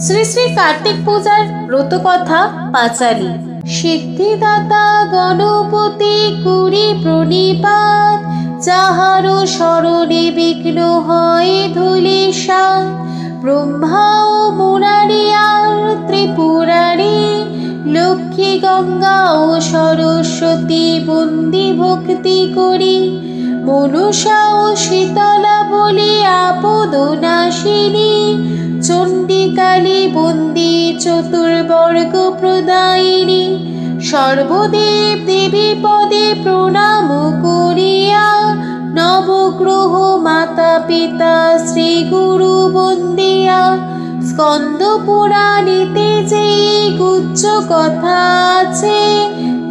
শ্রী শ্রী কার্তিক পূজার ব্রত কথা পাঁচালী। সিদ্ধিদাতা গণপতি কুড়ি প্রণিপাত, যাহার শরণে বিঘ্ন হয় ধূলিসাৎ। ব্রহ্মা ও মুরারি আর ত্রিপুরারি, লক্ষ্মী গঙ্গা ও সরস্বতী বন্দি ভক্তি করি। মনুষা ও শীতলা বলি আপদ নাশিনী, চণ্ডিকালী বন্দি চতুর্বর্গ প্রদায়িনী। সর্বদেব দেবী পদে প্রণাম করিয়া, নবগ্রহ মাতা পিতা শ্রী গুরু বন্দিয়া। স্কন্দ পুরাণীতে যে গুচ্ছ কথা আছে,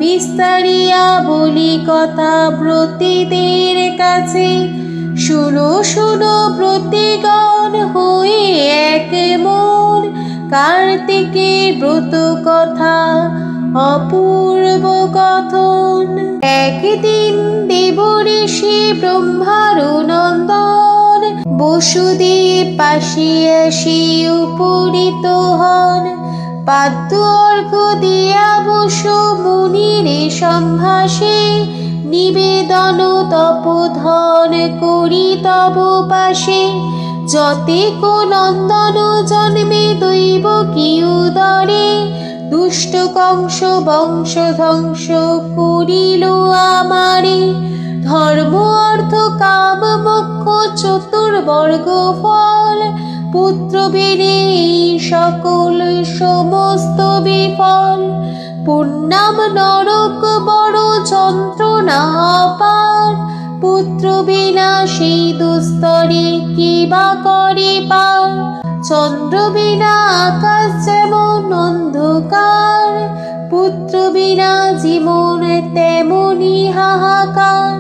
বিস্তারিয়া বলি কথা ব্রতীদের কাছে। শুনো শুনো ব্রতীগণ হয়ে এক মন, কার্তিকের ব্রত কথা অপূর্ব কথন। একদিন দেব ঋষি ব্রহ্মার নন্দন, বসুদেব পাশে আসি উপনীত হন। পাদ্য অর্ঘ্য দিয়া বসু মুনির সম্ভাষে, নিবেদন তপোধন করি তব পাশে। যতে কো নন্দন জন্মে দৈব কি উদরে, দুষ্ট কংস বংশ ধ্বংস করিল আমারে। ধর্ম অর্থ কাম মোক্ষ চতুর্বর্গ ফল, পুত্র বিনে সকল সমস্ত বিফল। পুণ্যাম নরক বড় যন্ত্রণা অপার, পুত্র বিনা সেই দুস্তরে কি বা করে পার। চন্দ্র বিনা আকাশ যেমন অন্ধকার, পুত্র বিনা জীবন তেমনি হাহাকার।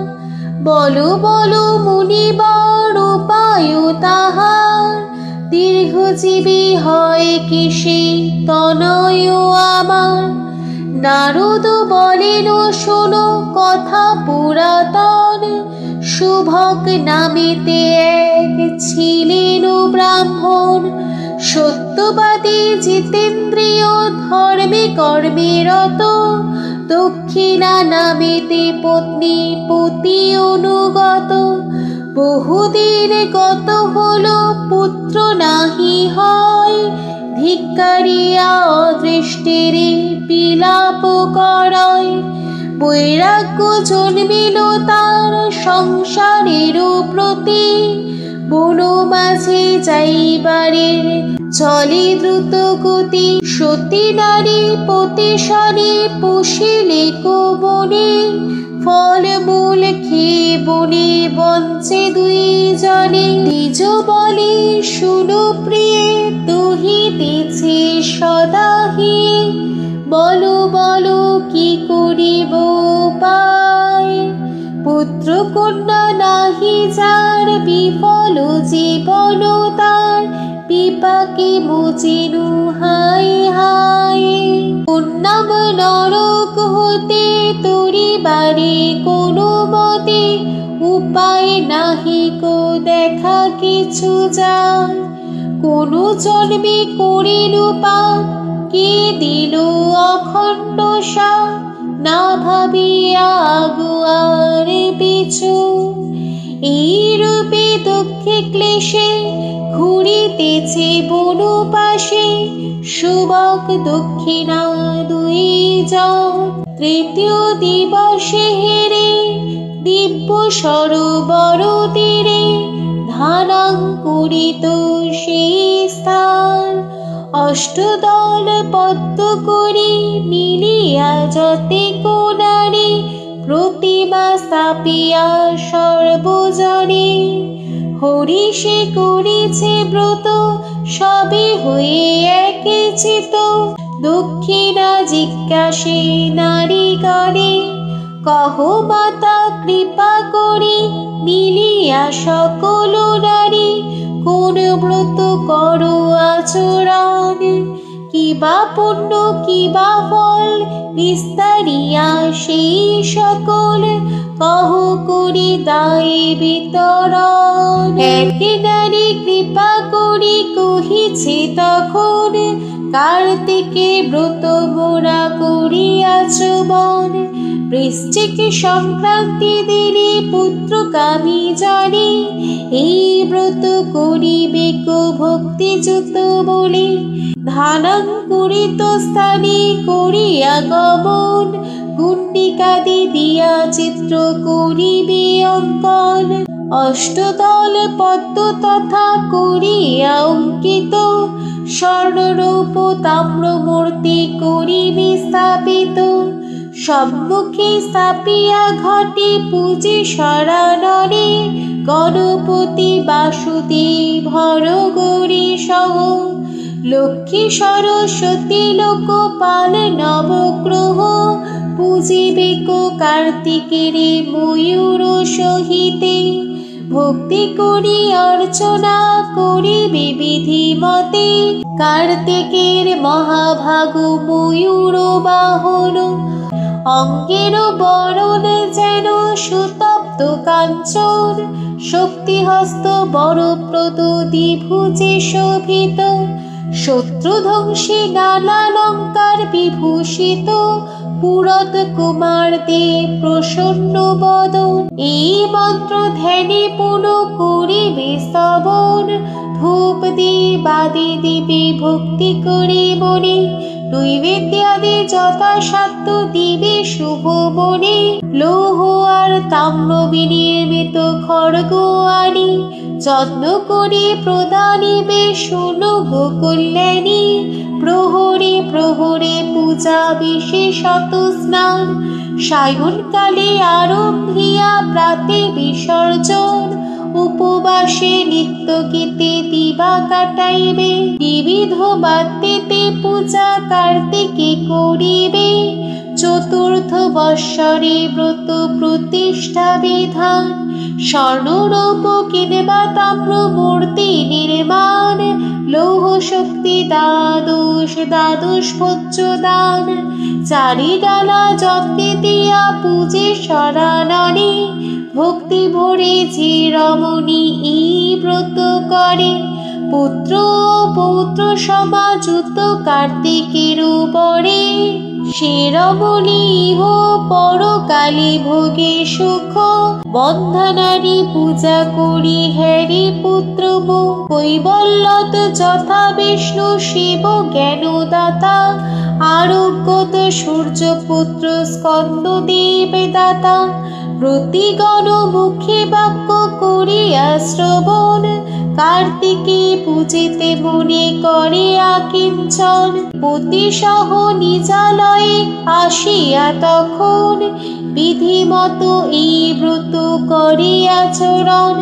বলো বলো মুনিবর উপায় তাহার, দীর্ঘজীবী হয় কিসে তনয় আমার। নারদ বলেন শোনো কথা পুরাতন, শুভক নামেতে এক ছিলেন ব্রাহ্মণ। সত্যবাদী জিতেন্দ্রিয় ধর্মে কর্মে রত, দক্ষিণা নামেতে পত্নী পতি অনুগত। বহুদিন গত হলো পুত্র নাহি হয়, ধিক্কারিয়া অদৃষ্টিরে বিলাপ করয়। বৈরাগ্য জন্মিল তার সংসারের প্রতি, বন মাঝে যাইবারের চলে দ্রুত গতি। সতী নারী পতিশনে পুষিলে বনে, ফল মূল খেয়ে বনে বঞ্চে দুই জনে। নিজ বলে শুনো প্রিয়ে দহিতেছে সদাহি, বলো বলো কি করিব উপায়। পুত্র কন্যা নাহি যার বিফল জীবন তার, বিপাকে মুচিনু হাই হাই। পুণ্যাম নরক হতে তরিবারে কোনো মতে, উপায় নাহি কো দেখা কিছু যায়। কোনো জন্মে করিল পাপ, কে দিল অখণ্ড সাপ, না ভাবিয়া আগুয়ার পিছু। এই রূপে দুঃখে ক্লেশে ঘুরিতেছে বনু পাশে, শুভক দক্ষিণা দুই জন। তৃতীয় দিবসে হেরে দিব্য সরোবর তীরে, ধানাঙ্কুরিত সেই স্থান। অষ্টদল পদ্ম করি মিলিয়া যতে কো নারী, প্রতিমা স্থাপিয়া সর্বজনে। হরি সে করিছে ব্রত সবে হয়ে একে চিত, দক্ষিণা জিজ্ঞাসে নারীগণে। কহ মাতা কৃপা করি মিলিয়া সকল নারী, কোন ব্রত করো আচরণ। কি কিবা পুণ্য কিবা ফল বিস্তারিয়া সেই সকল কহ করি দায় বিতরণ। এক নারী কৃপা করি কহিছে তখন কার্তিকে ব্রত মোরা করিয়াছ বন। বৃশ্চিক সংক্রান্তি দিনে পুত্র কামি জনে এই ব্রত করিবে কো ভক্তিযুত বলে। ধানাঙ্কুরিত স্থানে করিয়া গমন কুণ্ডিকাদি দিয়া চিত্র করিবে অঙ্কন। অষ্টদল পদ্ম তথা করিয়া অঙ্কিত স্বর্ণরূপ তাম্রমূর্তি করিবে স্থাপিত। সম্মুখে স্থাপিয়া ঘটে পূজে শরণরে গণপতি বাসুদেব হর গৌরী সহ। লক্ষ্মী সরস্বতী লোকপাল নবগ্রহ পূজিবে কো কার্তিকের ময়ূর সহিতে। ভক্তি করি অর্চনা করিবে বিধি মতে কার্তিকের মহাভাগু ময়ূর বাহন। অঙ্গের বরণ যেন সুতপ্ত কাঞ্চন শক্তিহস্ত বরপ্রদ দ্বিভুজে শোভিত। শত্রুধ্বংসী নানালঙ্কার বিভূষিত পুরত কুমার দেব প্রসন্ন বদন। এই মন্ত্র ধ্যানে পুন করিবে স্তবন ধূপ দিবাদি দিবে ভক্তি করে মনে। নৈবেদ্যাদি যথাসাধ্য দিবে শুভ বনে। লৌহ আর তাম্র বিনির্মিত খড়গ আনি যত্ন করে প্রদানিবে শোনো গো কল্যাণী। প্রহরে প্রহরে পূজা বিশেষত স্নান সায়নকালে আরম্ভিয়া প্রাতে বিসর্জন। উপবাসে নিত্য গীতে দিবা কাটাইবে বিবিধ বাদ্যেতে পূজা কার্তিকে করিবে। চতুর্থ বৎসরে ব্রত প্রতিষ্ঠা বিধান স্বর্ণরূপ কিনবা তাম্র মূর্তি নির্মাণ। লৌহ শক্তি দ্বাদশ দ্বাদশ ভোজ্য দান চারি ডালা যত্নে দিয়া পূজে শরণরে। ভক্তি ভরে যে রমণী এই ব্রত করে পুত্র পৌত্র সমাযুত কার্তিকের বরে। সে রমণী ইহ পরকালে ভোগে সুখ বন্ধনারি পূজা করি হ্যারি পুত্র কৈবল্যত যথা বিষ্ণু শিব জ্ঞানদাতা আরোগ্যত সূর্যপুত্র স্কন্দ দেব দাতা। প্রতিগণ মুখে বাক্য করিয়া শ্রবণ কার্তিকে পূজিতে মনে করে আকিঞ্চন। পতিসহ নিজালয়ে আসিয়া তখন বিধিমত এই ব্রত করে আচরণ।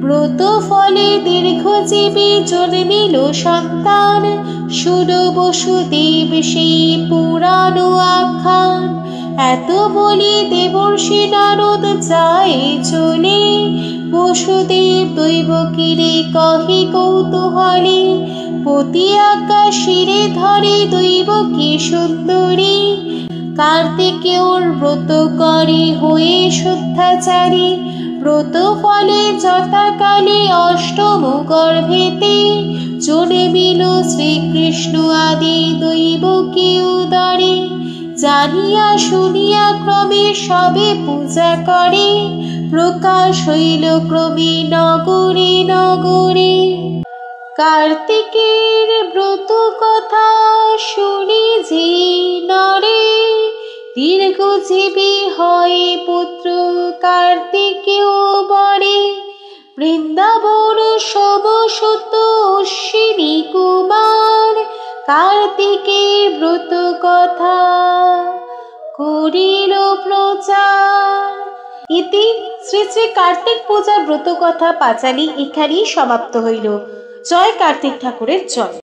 ব্রত ফলে দীর্ঘজীবী জন্মিল সন্তান শুনো বসুদেব সেই পুরাণ আখ্যান। এত বলি দেবর্ষি নারদ যায় চলে বসুদেব দৈবকীরে কহে কৌতূহলে। পতি আকাশিরে ধরে দৈবকী সুন্দরী কার্তিকেয়র ব্রত করে হয়ে শুদ্ধাচারী। ব্রত ফলে যথাকালে অষ্টম গর্ভেতে জন্মিল শ্রীকৃষ্ণ আদি দৈবকী উদরে। জানিয়া শুনিয়া ক্রমে সবে পূজা করে প্রকাশ হইল ক্রমে নগরে নগরে। কার্তিকের ব্রত কথা শুনি যে নরে দীর্ঘজীবী হয় পুত্র কার্তিকেয় বরে। বৃন্দাবন সমসুত অশ্বিনী কুমার কার্তিকের ব্রত কথা করিল প্রচার। ইতি শ্রী শ্রী কার্তিক পূজার ব্রত কথা পাঁচালী এখানেই সমাপ্ত হইল। জয় কার্তিক ঠাকুরের জয়।